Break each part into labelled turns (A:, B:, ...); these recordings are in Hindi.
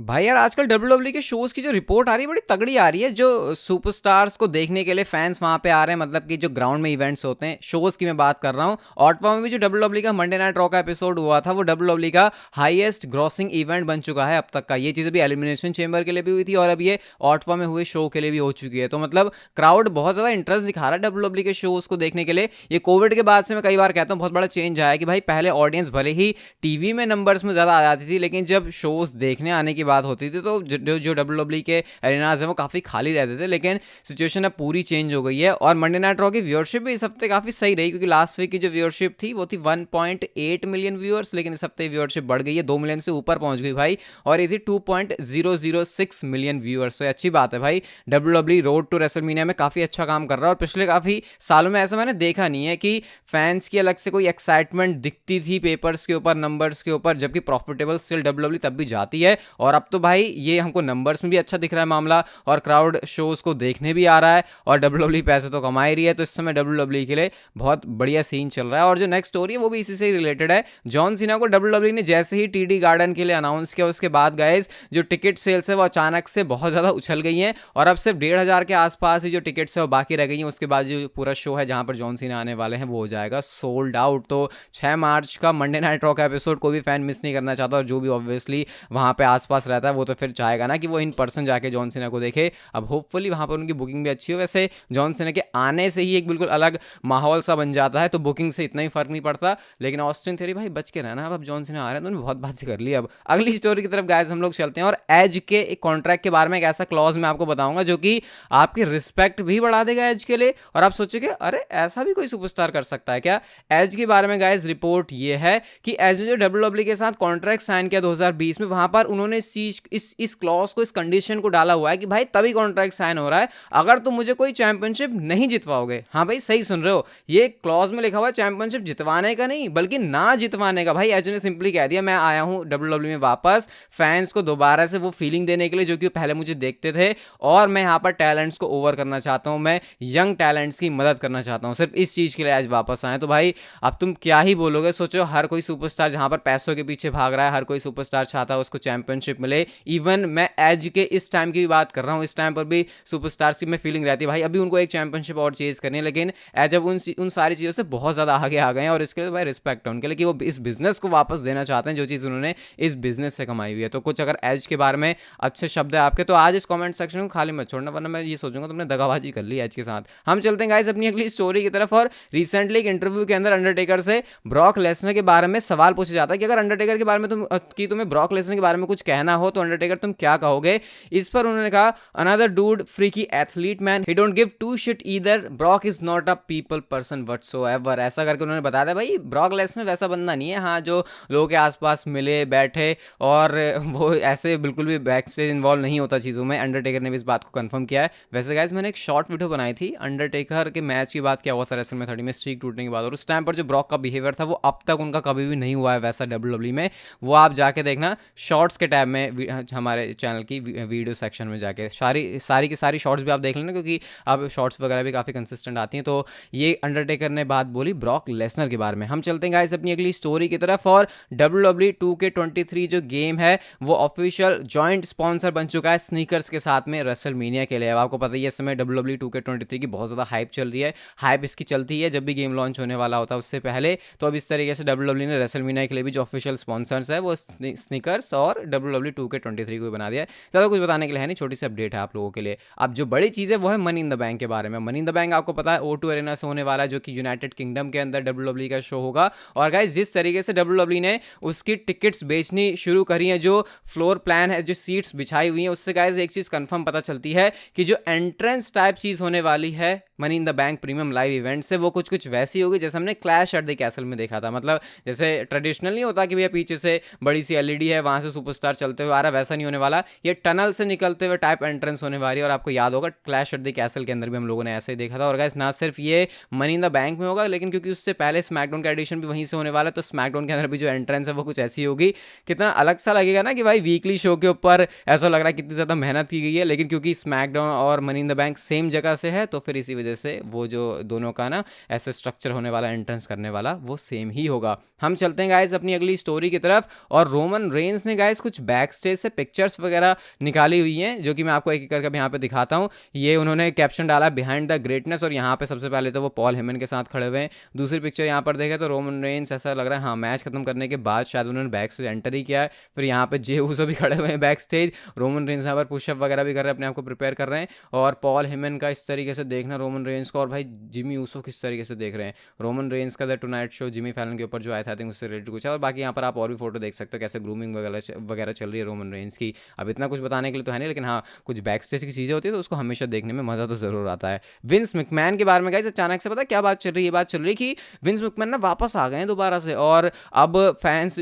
A: भाई यार आजकल डब्ल्यूडब्ल्यूई के शोज की जो रिपोर्ट आ रही है बड़ी तगड़ी आ रही है। जो सुपरस्टार्स को देखने के लिए फैंस वहां पे आ रहे हैं, मतलब कि जो ग्राउंड में इवेंट्स होते हैं, शोज की मैं बात कर रहा हूँ। ऑटवा में भी जो डब्ल्यूडब्ल्यूई का मंडे नाइट रॉ का एपिसोड हुआ था, वो डब्ल्यूडब्ल्यूई का हाईएस्ट ग्रॉसिंग इवेंट बन चुका है अब तक का। ये चीज़ अभी एलिमिनेशन चेंबर के लिए भी हुई थी और अब ये ऑटवा में हुए शो के लिए भी हो चुकी है। तो मतलब क्राउड बहुत ज़्यादा इंटरेस्ट दिखा रहा है डब्ल्यूडब्ल्यूई के शोज को देखने के लिए। ये कोविड के बाद से मैं कई बार कहता हूँ बहुत बड़ा चेंज आया कि भाई पहले ऑडियंस भले ही टीवी में नंबर्स में ज़्यादा आ जाती थी, लेकिन जब शोज देखने आने की बात होती थी तो जो डब्ल्यूडब्ल्यूई के एरिनाज हैं वो काफ़ी खाली रहते थे। लेकिन सिचुएशन अब पूरी चेंज हो गई है और मंडे नाइट रॉ की व्यूअरशिप भी इस हफ्ते काफ़ी सही रही, क्योंकि लास्ट वीक की जो व्यूअरशिप थी वो थी 1.8 मिलियन व्यूअर्स, लेकिन इस हफ्ते व्यूअरशिप बढ़ गई है, 2 मिलियन से ऊपर पहुंच गई भाई। और ये थी 2.006 मिलियन व्यूअर्स। तो अच्छी बात है भाई, डब्ल्यूडब्ल्यूई रोड टू रेसलमेनिया में काफ़ी अच्छा काम कर रहा है। और पिछले काफ़ी सालों में ऐसा मैंने देखा नहीं है कि फैंस की अलग से कोई एक्साइटमेंट दिखती थी पेपर्स के ऊपर, नंबर्स के ऊपर, जबकि प्रॉफिटेबल स्टिल डब्ल्यूडब्ल्यूई तब भी जाती है। और अब तो भाई ये हमको नंबर्स में भी अच्छा दिख रहा है मामला, और क्राउड शोज को देखने भी आ रहा है, और डब्ल्यूडब्ल्यूई पैसे तो कमा ही रही है। तो इस समय डब्ल्यूडब्ल्यूई के लिए बहुत बढ़िया सीन चल रहा है। और जो नेक्स्ट स्टोरी है वो भी इसी से रिलेटेड है। जॉन सीना को डब्ल्यूडब्ल्यूई ने जैसे ही टीडी गार्डन के लिए अनाउंस किया, उसके बाद गाइस जो टिकट सेल्स है वो अचानक से बहुत ज़्यादा उछल गई हैं, और अब सिर्फ 1,500 के आसपास ही जो टिकट्स है वो बाकी रह गई हैं। उसके बाद जो पूरा शो है जहां पर जॉन सीना आने वाले हैं वो हो जाएगा सोल्ड आउट। तो 6 मार्च का मंडे नाइट रॉ का एपिसोड कोई भी फैन मिस नहीं करना चाहता, और जो भी ऑब्वियसली वहां पे आसपास रहता है वो तो फिर चाहेगा ना कि वो इन पर्सन जाके जॉन सीना को देखे। अब होपफुली वहां पर उनकी बुकिंग भी अच्छी हो। वैसे जॉन सीना के आने से ही एक बिल्कुल अलग माहौल सा बन जाता है, तो बुकिंग से इतना ही फर्क नहीं पड़ता। लेकिन ऑस्टिन थ्योरी भाई बच के रहना, अब जॉन सीना आ रहे हैं तो उन्होंने बहुत बात कर ली। अब अगली स्टोरी की तरफ गाइस हम लोग चलते हैं, और एज के एक कॉन्ट्रैक्ट के बारे में एक ऐसा क्लॉज मैं आपको बताऊंगा जो कि आपकी रिस्पेक्ट भी बढ़ा देगा एज के लिए। और आप सोचेंगे अरे ऐसा भी कोई सुपरस्टार कर सकता है क्या। एज के बारे में गाइस रिपोर्ट ये है कि एज ने जो डब्ल्यूडब्ल्यूई के साथ कॉन्ट्रैक्ट साइन किया 2020 में, वहां पर उन्होंने इस क्लॉज को, इस कंडीशन को डाला हुआ है कि भाई तभी कॉन्ट्रैक्ट साइन हो रहा है अगर तुम मुझे कोई चैंपियनशिप नहीं जितवाओगे। हाँ भाई सही सुन रहे हो, ये क्लॉज में लिखा हुआ है चैंपियनशिप जितवाने का नहीं बल्कि ना जितवाने का। भाई एज ने सिंपली कह दिया मैं आया हूं डब्ल्यूडब्ल्यूई में वापस फैंस को दोबारा से वो फीलिंग देने के लिए जो कि पहले मुझे देखते थे, और मैं यहाँ पर टैलेंट्स को ओवर करना चाहता हूँ, मैं यंग टैलेंट्स की मदद करना चाहता हूँ, सिर्फ इस चीज़ के लिए आज वापस आए। तो भाई अब तुम क्या ही बोलोगे। सोचो हर कोई सुपरस्टार जहाँ पर पैसों के पीछे भाग रहा है, हर कोई सुपरस्टार चाहता है उसको चैंपियनशिप मिले। इवन मैं एज के इस टाइम की भी बात कर रहा हूँ, इस टाइम पर भी सुपरस्टार्स की में फीलिंग रहती है भाई अभी उनको एक चैंपियनशिप और चेज करनी है। लेकिन एज अब उन सारी चीज़ों से बहुत ज़्यादा आगे आ गए हैं, और इसके लिए भाई रिस्पेक्ट है उनके लिए कि वो इस बिजनेस को वापस देना चाहते हैं जो चीज़ उन्होंने इस बिजनेस से कमाई हुई है। तो कुछ अगर एज के बारे में अच्छे शब्द है आपके तो आज इस कमेंट सेक्शन को खाली मत छोड़ना, वरना मैं ये सोचूंगा तुमने दगाबाजी कर ली एज के साथ। हम चलते हैं गाइस अपनी अगली स्टोरी की तरफ। और रिसेंटली एक इंटरव्यू के अंदर अंडरटेकर से ब्रॉक लेसनर के बारे में सवाल पूछा जाता है कि अगर अंडरटेकर के बारे में तुम्हें ब्रॉक लेसनर के बारे में कुछ कहना हो तो अंडरटेकर तुम क्या कहोगे। इस पर उन्होंने कहा another dude freaky athlete man, he don't give two shit either, Brock is not a people person whatsoever. ऐसा करके उन्होंने बताया था भाई ब्रॉक लेसनर वैसा बंदा नहीं है हाँ जो लोगों के आसपास मिले बैठे और वो ऐसे बिल्कुल भी बैक स्टेज इन्वॉल्व नहीं होता चीज़ों में। अंडरटेकर ने भी इस बात को कंफर्म किया है। वैसे गाइस मैंने एक शॉर्ट वीडियो बनाई थी अंडरटेकर के मैच की बात, क्या हुआ था रेसलमेनिया 30 में स्ट्रीक टूटने के बाद, और उस टाइम पर जो ब्रॉक का बिहेवियर था वो अब तक उनका कभी भी नहीं हुआ है वैसा डब्ल्यूडब्ल्यूई में। वो आप जाके देखना शॉर्ट्स के टैब में हमारे चैनल की वीडियो सेक्शन में जाके सारी की सारी शॉर्ट्स भी आप देख लेना, क्योंकि अब शॉर्ट्स वगैरह भी काफ़ी कंसिस्टेंट आती हैं। तो ये अंडरटेकर ने बात बोली ब्रॉक लेसनर के बारे में। हम चलते हैं गाइस अपनी अगली स्टोरी की तरफ। और डब्ल्यूडब्ल्यूई 2K23 जो गेम है वो ऑफिशियल जॉइंट स्पॉन्सर बन चुका है स्नीकर्स के साथ में रेसलमेनिया के लिए। अब आपको पता ही है इस समय डब्ल्यूडब्ल्यूई 2K23 की बहुत ज़्यादा हाइप चल रही है। हाइप इसकी चलती है जब भी गेम लॉन्च होने वाला होता है उससे पहले। तो अब इस तरीके से डब्ल्यूडब्ल्यूई ने रेसलमेनिया के लिए भी जो ऑफिशियल स्पॉन्सर्स है वो स्नीकर्स और डब्ल्यूडब्ल्यूई 2K23 को बना दिया है। ज़्यादा कुछ बताने के लिए है नहीं, छोटी सी अपडेट है आप लोगों के लिए। अब जो बड़ी चीज़ है वो है मनी इन द बैंक के बारे में। मनी इन द बैंक आपको पता है O2 अरेना से होने वाला है जो कि यूनाइटेड किंगडम के अंदर डब्ल्यूडब्ल्यूई का शो होगा। और गाइस जिस तरीके से डब्ल्यूडब्ल्यूई ने उसकी टिकट्स बेचनी शुरू करी है, जो फ्लोर प्लान है, जो सीट्स बिछाई हुई हैं, उससे गाइस एक चीज़ कंफर्म पता चलती है कि जो एंट्रेंस टाइप चीज़ होने वाली है money in the bank premium live event से वो कुछ वैसी होगी जैसे हमने क्लैश एट द कैसल में देखा था। मतलब जैसे ट्रेडिशनल नहीं होता कि भैया पीछे से बड़ी सी एलईडी है वहां से सुपरस्टार चलते हुए आ रहा है, वैसा नहीं होने वाला। ये टनल से निकलते हुए टाइप एंट्रेंस होने वाली है। और आपको याद होगा क्लैश एट द कैसल के अंदर भी हम लोगों ने ऐसे ही देखा था। और गाइस ना सिर्फ ये मनी इन द बैंक में होगा, लेकिन क्योंकि उससे पहले स्मैकडाउन का एडिशन भी वहीं से होने वाला है, तो स्मैकडाउन के अंदर भी जो एंट्रेंस है वो कुछ ऐसी होगी। कितना अलग सा लगेगा ना कि भाई वीकली शो के ऊपर ऐसा लग रहा है कितनी ज़्यादा मेहनत की गई है। लेकिन क्योंकि स्मैकडाउन और money in the bank same जगह से है तो फिर इसी वजह से वो जो दोनों का ना ऐसे स्ट्रक्चर होने वाला एंट्रेंस करने वाला वो सेम ही होगा। हम चलते हैं गाइस अपनी अगली स्टोरी की तरफ। और रोमन रेंस ने गाइस कुछ बैक बैक स्टेज से पिक्चर्स वगैरह निकाली हुई हैं, जो कि मैं आपको एक एक करके यहाँ पे दिखाता हूँ। ये उन्होंने कैप्शन डाला बिहाइंड द ग्रेटनेस, और यहाँ पे सबसे पहले तो वो पॉल हेमन के साथ खड़े हुए हैं। दूसरी पिक्चर यहाँ पर देखें तो रोमन रेंस, ऐसा लग रहा है हाँ मैच खत्म करने के बाद शायद उन्होंने बैक स्टेज एंटर ही किया है। फिर यहाँ पे जे ऊसो भी खड़े हुए हैं बैक स्टेज, रोमन रेंस यहाँ पर पुशअप वगैरह भी कर रहे हैं, अपने आप को प्रिपेयर कर रहे हैं। और पॉल हेमन का इस तरीके से देखना रोमन रेंस को, और भाई जिमी ऊसो किस तरीके से देख रहे हैं। रोमन रेंस का the tonight show Jimmy Fallon के ऊपर जो आया था, आई थिंक उससे रिलेटेड कुछ है। और बाकी यहाँ पर आप और भी फोटो देख सकते हो कैसे ग्रूमिंग वगैरह चल रही है रोमन रेंस की। अब इतना कुछ बताने के लिए तो है नहीं, लेकिन हाँ कुछ बैक स्टेज की चीज़ें होती है तो उसको हमेशा देखने में मज़ा तो ज़रूर आता है। विंस मैकमैन के बारे में गाइस अचानक से पता क्या बात चल रही है, बात चल रही है कि विंस मैकमैन ना वापस आ गए हैं दोबारा से, और अब फैंस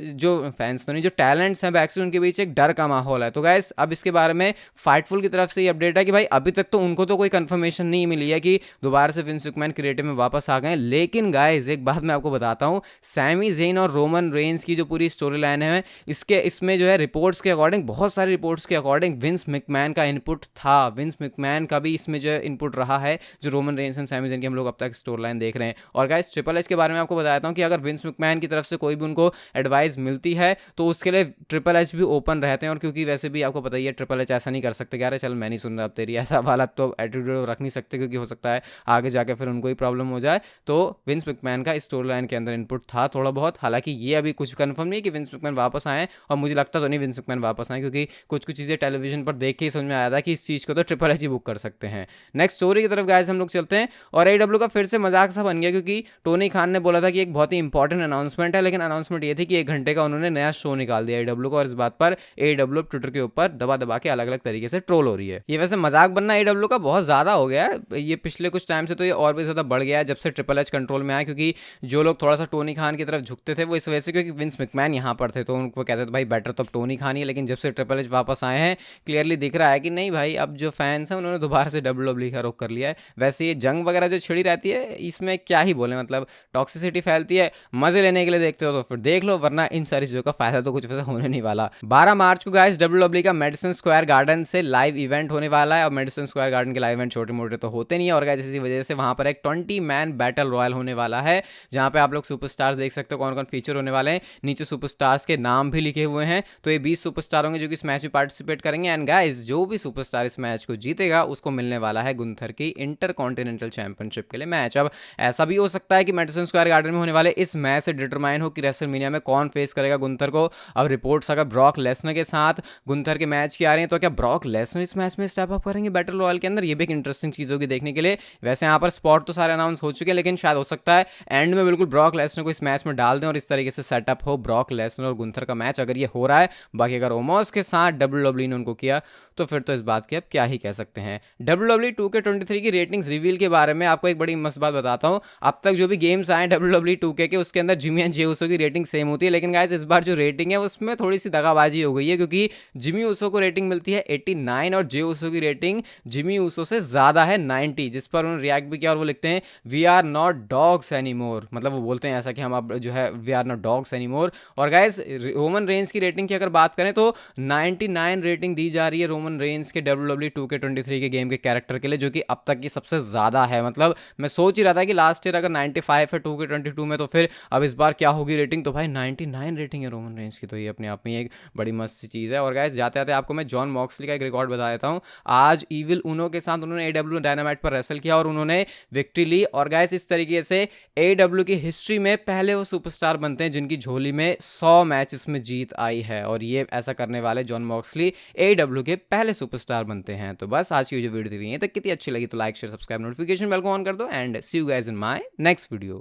A: तो नहीं, जो टैलेंट्स हैं बैक स्टेज उनके बीच एक डर का माहौल है। तो गाइस अब इसके बारे में फाइटफुल की तरफ से ये अपडेट है कि भाई अभी तक तो उनको तो कोई कंफर्मेशन नहीं मिली है कि दोबारा से विंस मैकमैन क्रिएटिव में वापस आ गए। लेकिन गाइस एक बात मैं आपको बताता हूँ, सैमी ज़ेन और रोमन रेंस की जो पूरी स्टोरी लाइन है इसमें जो है रिपोर्ट्स के अकॉर्डिंग, बहुत सारी रिपोर्ट्स के अकॉर्डिंग विंस मैकमैन का इनपुट था, विंस मैकमैन का भी इसमें जो है इनपुट रहा है, जो Roman Reigns and Sami Zayn की हम लोग अब तक स्टोरी लाइन देख रहे हैं। और गाइस ट्रिपल एच के बारे में आपको बताता हूँ कि अगर विंस मैकमैन की तरफ से कोई भी उनको एडवाइस मिलती है तो उसके लिए ट्रिपल एच भी ओपन रहते हैं। और क्योंकि वैसे भी आपको पता ही है ट्रिपल एच ऐसा नहीं कर सकते, यार चल मैं नहीं सुन रहा अब तेरी, ऐसा वाला तो एटीट्यूड रख नहीं सकते, क्योंकि हो सकता है आगे जाके फिर उनको ही प्रॉब्लम हो जाए। तो विंस मैकमैन का स्टोरी लाइन के अंदर इनपुट था थोड़ा बहुत, हालांकि ये अभी कुछ कंफर्म नहीं है कि विंस मैकमैन वापस आए, और मुझे लगता तो नहीं विंस मैकमैन वापस आए, क्योंकि कुछ चीज़ें टेलीविजन पर देख के ही समझ में आया था कि इस चीज़ को तो ट्रिपल एच ही बुक कर सकते हैं। नेक्स्ट स्टोरी की तरफ गाइस हम लोग चलते हैं, और AEW का फिर से मजाक सा बन गया, क्योंकि टोनी खान ने बोला था कि एक बहुत ही इंपॉर्टेंट अनाउंसमेंट है, लेकिन अनाउंसमेंट ये थी कि 1 घंटे का उन्होंने नया शो निकाल दिया AEW को, और इस बात पर AEW ट्विटर के ऊपर दबा दबा के अलग अलग तरीके से ट्रोल हो रही है। ये वैसे मजाक बनना AEW का बहुत ज़्यादा हो गया है ये पिछले कुछ टाइम से, तो ये और भी ज़्यादा बढ़ गया है जब से ट्रिपल एच कंट्रोल में आया, क्योंकि जो लोग थोड़ा सा टोनी खान की तरफ झुकते थे वो इस वजह से क्योंकि विंस मैकमैन यहाँ पर थे, तो उनको कहते थे भाई बेटर तो अब टोनी खान ही है। लेकिन जब से ट्रिपल एच वापस आए हैं क्लियरली दिख रहा है कि नहीं भाई, अब जो फैंस हैं उन्होंने दोबारा से WWE का रुख कर लिया है। वैसे ये जंग वगैरह जो छिड़ी रहती है इसमें क्या ही बोले, मतलब टॉक्सिसिटी फैलती है, मजे लेने के लिए देखते हो तो फिर देख लो, वरना इन सारी चीज़ों का फायदा तो कुछ वैसे होने नहीं वाला। 12 मार्च को गाइस WWE का मेडिसन स्क्वायर गार्डन से लाइव इवेंट होने वाला है, और मेडिसन स्क्वायर गार्डन के लाइव इवेंट छोटे मोटे तो होते नहीं है, और गाइस इसी वजह से वहां पर एक 20 मैन बैटल रॉयल होने वाला है, जहां पे आप लोग सुपरस्टार्स देख सकते हो कौन कौन फीचर होने वाले हैं। नीचे सुपरस्टार्स के नाम भी लिखे हुए हैं, तो ये 20 सुपरस्टार होंगे जो कि इस मैच में पार्टिसिपेट करेंगे। एंड गाइस जो भी सुपरस्टार इस मैच को जीतेगा उसको मिलने वाला है गुंथर की इंटर कॉन्टिनेंटल चैंपियनशिप के लिए मैच। अब ऐसा भी हो सकता है कि मेडिसन स्क्वायर गार्डन में होने वाले इस मैच से डिटरमाइन हो कि रेसलमेनिया में कौन फेस करेगा गुंथर को। अब रिपोर्ट्स अगर ब्रॉक लेसनर के साथ गुंथर के मैच की आ रही हैं, तो क्या ब्रॉक लेसनर इस मैच में स्टेप अप करेंगे बैटल रॉयल के अंदर? ये भी एक इंटरेस्टिंग चीज़ होगी देखने के लिए। वैसे यहाँ पर स्पॉट तो सारे अनाउंस हो चुके हैं, लेकिन शायद हो सकता है एंड में बिल्कुल ब्रॉक लेसनर को इस मैच में डाल दें और इस तरीके से सेटअप हो ब्रॉक लेसनर और गुंथर का मैच, अगर ये हो रहा है। बाकी अगर ओमोस के साथ WWE ने उनको किया तो फिर तो इस बात की अब क्या ही कह सकते हैं। WWE 2K23 की रेटिंग्स रिवील के बारे में आपको एक बड़ी मस्त बात बताता हूँ। अब तक जो भी गेम्स आए WWE 2K के, उसके अंदर जिमी एंड जे ऊसो की रेटिंग सेम होती है, लेकिन गाइस इस बार जो रेटिंग है उसमें थोड़ी सी दगाबाजी हो गई है, क्योंकि जिमी ऊसो को रेटिंग मिलती है 89 और जे ऊसो की रेटिंग जिमी ऊसो से ज़्यादा है 90, जिस पर उन्होंने रिएक्ट भी किया और वो लिखते हैं we are not dogs anymore, मतलब वो बोलते हैं ऐसा कि हम अब जो है we are not dogs anymore. और गाइस रोमन रेंस की रेटिंग की अगर बात करें तो 99 रेटिंग दी जा रही है रोमन रेंस के WWE 2K23 के गेम के कैरेक्टर के लिए, जो कि अब तक की सबसे ज़्यादा है। मतलब मैं सोच ही रहा था कि लास्ट ईयर अगर 95 है 2K22 में, तो फिर अब इस बार क्या होगी रेटिंग, तो भाई 99 रेटिंग है रोमन रेंस की, तो ये अपने आप में एक बड़ी मस्त चीज़ है। और गाइस जाते जाते आपको मैं जॉन मॉक्सली का एक रिकॉर्ड बता देता हूँ। आज इविल उनो के साथ उन्होंने AEW डायनामाइट पर रेसल किया और उन्होंने विक्ट्री ली, और गाइस इस तरीके से AEW की हिस्ट्री में पहले वो सुपरस्टार बनते हैं जिनकी झोली में 100 मैचेस में जीत आई है, और ये ऐसा करने वाले जॉन मॉक्सली AEW के पहले सुपरस्टार बनते हैं। तो बस आज की जो वीडियो थी ये तक कितनी अच्छी लगी तो like share subscribe notification bell को ऑन कर दो, and see you guys in my next video.